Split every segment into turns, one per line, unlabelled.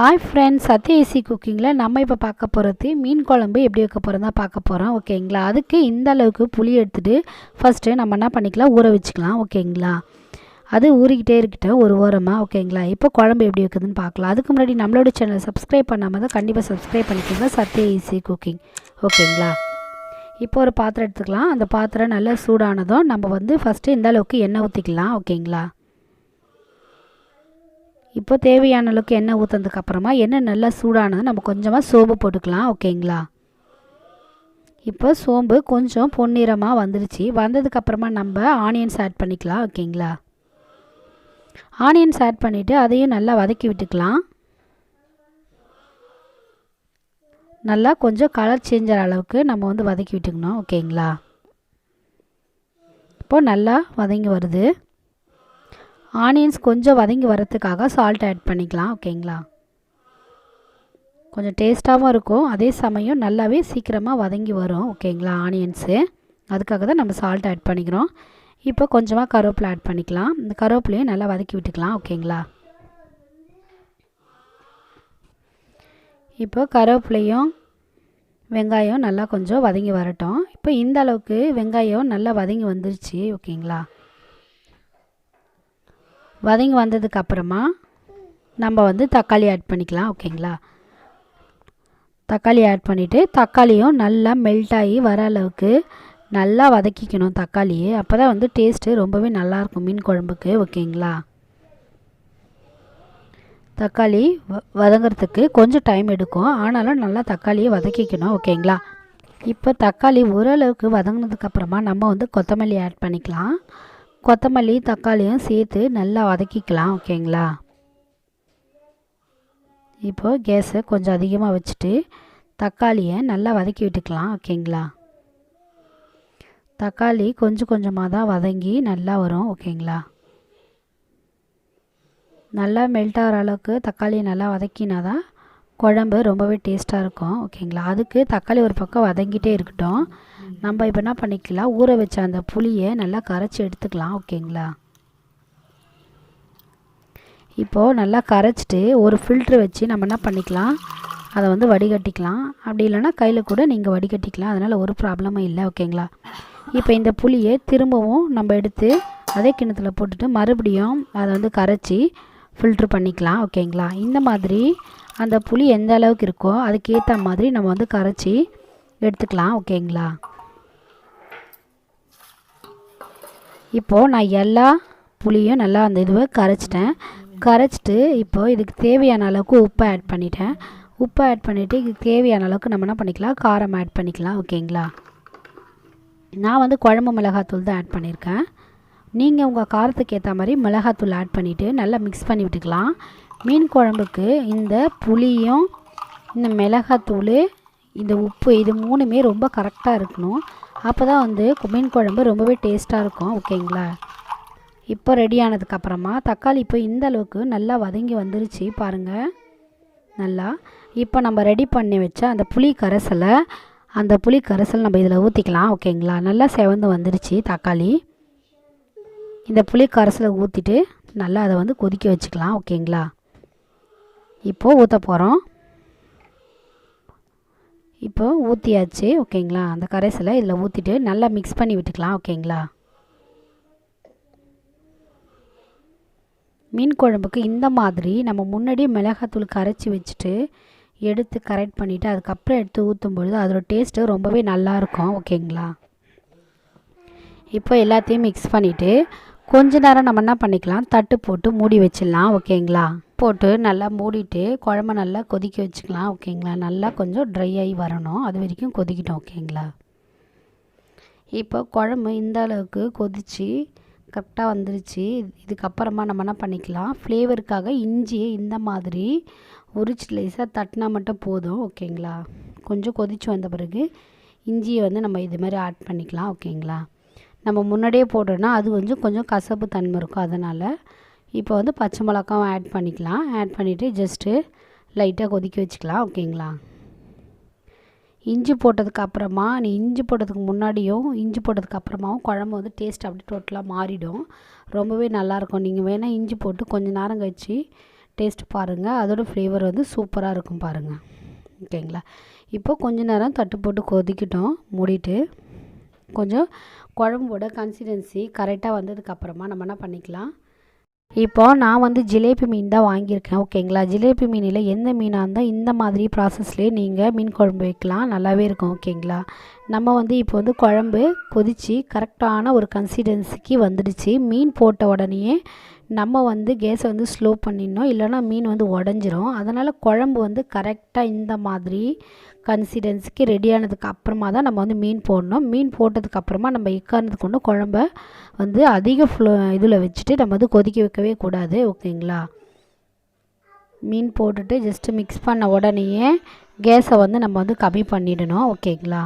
Hi friends, Sathya easy குக்கிங்கில் நம்ம இப்போ பார்க்க போகிறது மீன் குழம்பு எப்படி வைக்க போகிறோம் தான் பார்க்க போகிறோம். ஓகேங்களா? அதுக்கு இந்த அளவுக்கு புளி எடுத்துகிட்டு ஃபஸ்ட்டு நம்ம என்ன பண்ணிக்கலாம், ஊற வச்சுக்கலாம். ஓகேங்களா? அது ஊறிக்கிட்டே இருக்கட்டும் ஒரு ஓரமாக. ஓகேங்களா? இப்போ குழம்பு எப்படி வைக்குதுன்னு பார்க்கலாம். அதுக்கு முன்னாடி நம்மளோட சேனல் சப்ஸ்கிரைப் பண்ணாமல் தான் கண்டிப்பாக சப்ஸ்கிரைப் பண்ணிக்கோங்க. Sathya easy cooking. ஓகேங்களா? இப்போ ஒரு பாத்திரம் எடுத்துக்கலாம். அந்த பாத்திரம் நல்லா சூடானதும் நம்ம ஃபஸ்ட்டு இந்த அளவுக்கு எண்ணெய் ஊற்றிக்கலாம். ஓகேங்களா? இப்போ தேவையான அளவுக்கு எண்ணெய் ஊற்றுனதுக்கப்புறமா எண்ணெய் நல்லா சூடானது நம்ம கொஞ்சமாக சோம்பு போட்டுக்கலாம். ஓகேங்களா? இப்போ சோம்பு கொஞ்சம் பொன்னிறமாக வந்துருச்சு. வந்ததுக்கப்புறமா நம்ம ஆனியன்ஸ் ஆட் பண்ணிக்கலாம். ஓகேங்களா? ஆனியன்ஸ் ஆட் பண்ணிவிட்டு அதையும் நல்லா வதக்கி விட்டுக்கலாம். நல்லா கொஞ்சம் கலர் சேஞ்ச் ஆகிற அளவுக்கு நம்ம வதக்கி விட்டுக்கணும். ஓகேங்களா? இப்போது நல்லா வதங்கி வருது. ஆனியன்ஸ் கொஞ்சம் வதங்கி வரத்துக்காக சால்ட் ஆட் பண்ணிக்கலாம். ஓகேங்களா? கொஞ்சம் டேஸ்ட்டாகவும் இருக்கும், அதே சமயம் நல்லாவே சீக்கிரமாக வதங்கி வரும். ஓகேங்களா? ஆனியன்ஸு அதுக்காக தான் நம்ம சால்ட் ஆட் பண்ணிக்கிறோம். இப்போ கொஞ்சமாக கருவேப்பிலை ஆட் பண்ணிக்கலாம். இந்த கருவேப்பிலையும் நல்லா வதக்கி விட்டுக்கலாம். ஓகேங்களா? இப்போ கருவேப்பிலையும் வெங்காயம் நல்லா கொஞ்சம் வதங்கி வரட்டும். இப்போ இந்த அளவுக்கு வெங்காயம் நல்லா வதங்கி வந்துருச்சு. ஓகேங்களா? வதங்கி வந்ததுக்கப்புறமா நம்ம தக்காளி ஆட் பண்ணிக்கலாம். ஓகேங்களா? தக்காளி ஆட் பண்ணிவிட்டு தக்காளியும் நல்லா மெல்ட் ஆகி வர அளவுக்கு நல்லா வதக்கிக்கணும் தக்காளியை. அப்போ தான் டேஸ்ட்டு ரொம்பவே நல்லாயிருக்கும் மீன் குழம்புக்கு. ஓகேங்களா? தக்காளி வதங்கிறதுக்கு கொஞ்சம் டைம் எடுக்கும், ஆனாலும் நல்லா தக்காளியை வதக்கிக்கணும். ஓகேங்களா? இப்போ தக்காளி ஓரளவுக்கு வதங்கினதுக்கப்புறமா நம்ம கொத்தமல்லி ஆட் பண்ணிக்கலாம். கொத்தமல்லி தக்காளியும் சேர்த்து நல்லா வதக்கிக்கலாம். ஓகேங்களா? இப்போது கேஸை கொஞ்சம் அதிகமாக வச்சுட்டு தக்காளியை நல்லா வதக்கி விட்டுக்கலாம். ஓகேங்களா? தக்காளி கொஞ்சம் கொஞ்சமாக தான் வதங்கி நல்லா வரும். ஓகேங்களா? நல்லா மெல்ட் ஆகிற அளவுக்கு தக்காளியை நல்லா வதக்கினா தான் குழம்பு ரொம்பவே டேஸ்ட்டாக இருக்கும். ஓகேங்களா? அதுக்கு தக்காளி ஒரு பக்கம் வதங்கிட்டே இருக்கட்டும். நம்ம இப்போ என்ன பண்ணிக்கலாம், ஊற வச்ச அந்த புளியை நல்லா கரைச்சி எடுத்துக்கலாம். ஓகேங்களா? இப்போது நல்லா கரைச்சிட்டு ஒரு ஃபில்ட்ரு வச்சு நம்ம என்ன பண்ணிக்கலாம், அதை வடிகட்டிக்கலாம். அப்படி இல்லைன்னா கையில் கூட நீங்கள் வடிகட்டிக்கலாம். அதனால் ஒரு ப்ராப்ளமும் இல்லை. ஓகேங்களா? இப்போ இந்த புளியை திரும்பவும் நம்ம எடுத்து அதே கிண்ணத்தில் போட்டுட்டு மறுபடியும் அதை கரைச்சி ஃபில்ட்ரு பண்ணிக்கலாம். ஓகேங்களா? இந்த மாதிரி அந்த புளி எந்த அளவுக்கு இருக்கோ அதுக்கேற்ற மாதிரி நம்ம கரைச்சி எடுத்துக்கலாம். ஓகேங்களா? இப்போது நான் எல்லா புளியும் நல்லா அந்த இதுவை கரைச்சிட்டு இப்போது இதுக்கு தேவையான அளவுக்கு உப்பை ஆட் பண்ணிட்டேன். உப்பை ஆட் பண்ணிவிட்டு இதுக்கு தேவையான அளவுக்கு நம்ம என்ன பண்ணிக்கலாம், காரம் ஆட் பண்ணிக்கலாம். ஓகேங்களா? நான் குழம்பு மிளகாத்தூள் தான் ஆட் பண்ணியிருக்கேன். நீங்கள் உங்கள் காரத்துக்கு ஏற்ற மாதிரி மிளகாத்தூள் ஆட் பண்ணிவிட்டு நல்லா மிக்ஸ் பண்ணி விட்டுக்கலாம். மீன் குழம்புக்கு இந்த புளியும் இந்த மிளகாத்தூள் இந்த உப்பு இது மூணுமே ரொம்ப கரெக்டாக இருக்கணும். அப்போ தான் மீன் குழம்பு ரொம்பவே டேஸ்ட்டாக இருக்கும். ஓகேங்களா? இப்போ ரெடி ஆனதுக்கப்புறமா தக்காளி இப்போ இந்த அளவுக்கு நல்லா வதங்கி வந்துருச்சு பாருங்கள். நல்லா இப்போ நம்ம ரெடி பண்ணி வச்ச அந்த புளி கரைசல் நம்ம இதில் ஊற்றிக்கலாம். ஓகேங்களா? நல்லா செவந்து வந்துருச்சு தக்காளி. இந்த புளி கரைசலை ஊற்றிட்டு நல்லா அதை கொதிக்க வச்சுக்கலாம். ஓகேங்களா? இப்போது ஊற்ற போகிறோம். இப்போது ஊற்றியாச்சு. ஓகேங்களா? அந்த கரைசலை இதில் ஊற்றிட்டு நல்லா மிக்ஸ் பண்ணி விட்டுக்கலாம். ஓகேங்களா? மீன் குழம்புக்கு இந்த மாதிரி நம்ம முன்னாடியே மிளகாத்தூள் கரைச்சி வச்சுட்டு எடுத்து கரெக்ட் பண்ணிவிட்டு அதுக்கப்புறம் எடுத்து ஊற்றும் பொழுது அதோட டேஸ்ட்டு ரொம்பவே நல்லாயிருக்கும். ஓகேங்களா? இப்போ எல்லாத்தையும் மிக்ஸ் பண்ணிவிட்டு கொஞ்ச நேரம் நம்ம என்ன பண்ணிக்கலாம், தட்டு போட்டு மூடி வச்சிடலாம். ஓகேங்களா? போட்டு நல்லா மூடிட்டு குழம்பு நல்லா கொதிக்க வச்சுக்கலாம். ஓகேங்களா? நல்லா கொஞ்சம் ட்ரை ஆகி வரணும், அது வரைக்கும் கொதிக்கிட்டோம். ஓகேங்களா? இப்போ குழம்பு இந்த அளவுக்கு கொதித்து கரெக்டாக வந்துருச்சு. இதுக்கப்புறமா நம்ம என்ன பண்ணிக்கலாம், ஃப்ளேவருக்காக இஞ்சியை இந்த மாதிரி உரிச்சு லேசாக தட்டினா மட்டும் போதும். ஓகேங்களா? கொஞ்சம் கொதித்து வந்த பிறகு இஞ்சியை நம்ம இது மாதிரி ஆட் பண்ணிக்கலாம். ஓகேங்களா? நம்ம முன்னாடியே போட்டோன்னா அது கொஞ்சம் கசப்பு தன்மை இருக்கும். அதனால் இப்போ பச்சை மிளகாவும் ஆட் பண்ணிக்கலாம். ஆட் பண்ணிவிட்டு ஜஸ்ட்டு லைட்டாக கொதிக்க வச்சுக்கலாம். ஓகேங்களா? இஞ்சி போட்டதுக்கப்புறமா இஞ்சி போட்டதுக்கு முன்னாடியும் இஞ்சி போட்டதுக்கப்புறமாவும் குழம்பு டேஸ்ட் அப்படியே டோட்டலாக மாறிடும். ரொம்பவே நல்லாயிருக்கும். நீங்கள் வேணால் இஞ்சி போட்டு கொஞ்சம் நேரம் கழிச்சு டேஸ்ட் பாருங்கள், அதோட ஃப்ளேவர் வந்து சூப்பராக இருக்கும் பாருங்கள். ஓகேங்களா. இப்போ கொஞ்ச நேரம் தட்டு போட்டு கொதிக்கட்டும். மூடிட்டு கொஞ்சம் குழம்போட கன்சிஸ்டன்சி கரெக்டாக வந்ததுக்கப்புறமா நம்ம என்ன பண்ணிக்கலாம், இப்போ நான் வந்து ஜிலேபி மீன் தான் வாங்கியிருக்கேன். ஓகேங்களா. ஜிலேபி மீனில் எந்த மீனாக இருந்தால் இந்த மாதிரி ப்ராசஸ்லேயே நீங்கள் மீன் குழம்பு வைக்கலாம், நல்லாவே இருக்கும். ஓகேங்களா. நம்ம வந்து இப்போ வந்து குழம்பு கொதித்து கரெக்டான ஒரு கன்சிஸ்டன்சிக்கு வந்துடுச்சு. மீன் போட்ட உடனேயே நம்ம வந்து கேஸை வந்து ஸ்லோ பண்ணிடணும், இல்லைனா மீன் வந்து உடஞ்சிரும். அதனால் குழம்பு வந்து கரெக்டாக இந்த மாதிரி கன்சிஸ்டன்சிக்கு ரெடியானதுக்கு அப்புறமா தான் நம்ம வந்து மீன் போடணும். மீன் போட்டதுக்கப்புறமா நம்ம எக்காரணத்து கொண்டு குழம்ப வந்து அதிக இதில் வச்சுட்டு நம்ம வந்து கொதிக்க வைக்கவே கூடாது. ஓகேங்களா. மீன் போட்டுட்டு ஜஸ்ட்டு மிக்ஸ் பண்ண உடனேயே கேஸை வந்து நம்ம வந்து கம்மி பண்ணிடணும். ஓகேங்களா.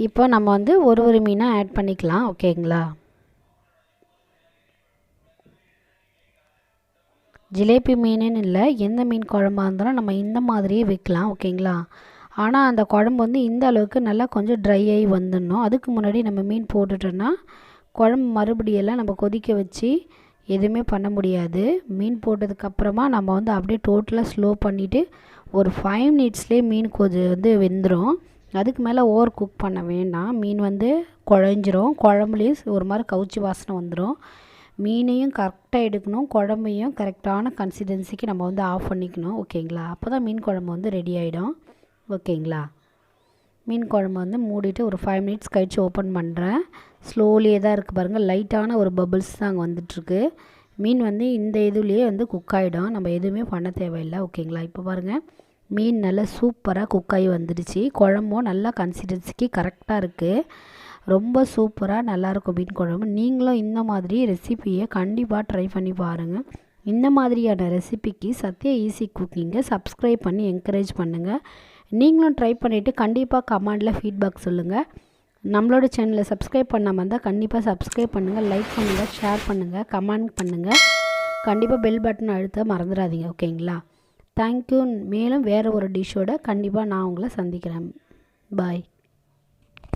இப்போ நம்ம வந்து ஒரு மீனாக ஆட் பண்ணிக்கலாம். ஓகேங்களா. ஜிலேபி மீனுன்னு இல்லை, எந்த மீன் குழம்பாக இருந்தாலும் நம்ம இந்த மாதிரியே வைக்கலாம். ஓகேங்களா. ஆனால் அந்த குழம்பு வந்து இந்த அளவுக்கு நல்லா கொஞ்சம் ட்ரை ஆகி வந்துடணும். அதுக்கு முன்னாடி நம்ம மீன் போட்டுட்டோன்னா குழம்பு மறுபடியெல்லாம் நம்ம கொதிக்க வச்சு எதுவுமே பண்ண முடியாது. மீன் போட்டதுக்கப்புறமா நம்ம வந்து அப்படியே டோட்டலாக ஸ்லோ பண்ணிவிட்டு ஒரு 5 மினிட்ஸ்லேயே மீன் வந்து வெந்துடும். அதுக்கு மேலே ஓவர் குக் பண்ண வேண்டாம். மீன் வந்து குழஞ்சிரும், குழம்புலேயும் ஒரு மாதிரி கவுச்சி வாசனை வந்துடும். மீனையும் கரெக்டாக எடுக்கணும், குழம்பையும் கரெக்டான கன்சிஸ்டன்சிக்கு நம்ம வந்து ஆஃப் பண்ணிக்கணும். ஓகேங்களா. அப்போ தான் மீன் குழம்பு வந்து ரெடி ஆகிடும். ஓகேங்களா. மீன் குழம்பு வந்து மூடிட்டு ஒரு 5 மினிட்ஸ் கழித்து ஓப்பன் பண்ணுறேன். ஸ்லோலியே தான் இருக்குது பாருங்கள், லைட்டான ஒரு பபிள்ஸ் தான் அங்கே வந்துட்டுருக்கு. மீன் வந்து இந்த இதுலேயே வந்து குக் ஆகிடும், நம்ம எதுவுமே பண்ண தேவையில்லை. ஓகேங்களா. இப்போ பாருங்கள், மீன் நல்லா சூப்பராக குக் ஆகி வந்துடுச்சு. குழம்பும் நல்லா கன்சிஸ்டன்சிக்கு கரெக்டாக இருக்குது. ரொம்ப சூப்பராக நல்லாயிருக்கும் மீன் குழம்பு. நீங்களும் இந்த மாதிரி ரெசிப்பியை கண்டிப்பாக ட்ரை பண்ணி பாருங்கள். இந்த மாதிரியான ரெசிபிக்கு சத்யா ஈஸி குக்கிங்கை சப்ஸ்கிரைப் பண்ணி என்கரேஜ் பண்ணுங்கள். நீங்களும் ட்ரை பண்ணிவிட்டு கண்டிப்பாக கமெண்டில் ஃபீட்பேக் சொல்லுங்கள். நம்மளோட சேனலை சப்ஸ்கிரைப் பண்ணாமல் இருந்தால் கண்டிப்பாக சப்ஸ்கிரைப் பண்ணுங்கள், லைக் பண்ணுங்கள், ஷேர் பண்ணுங்கள், கமெண்ட் பண்ணுங்கள். கண்டிப்பாக பெல் பட்டன் அழுத்த மறந்துடாதீங்க. ஓகேங்களா. தேங்க்யூ. மேலும் வேறு ஒரு டிஷ்ஷோட கண்டிப்பாக நான் உங்களை சந்திக்கிறேன். பாய்.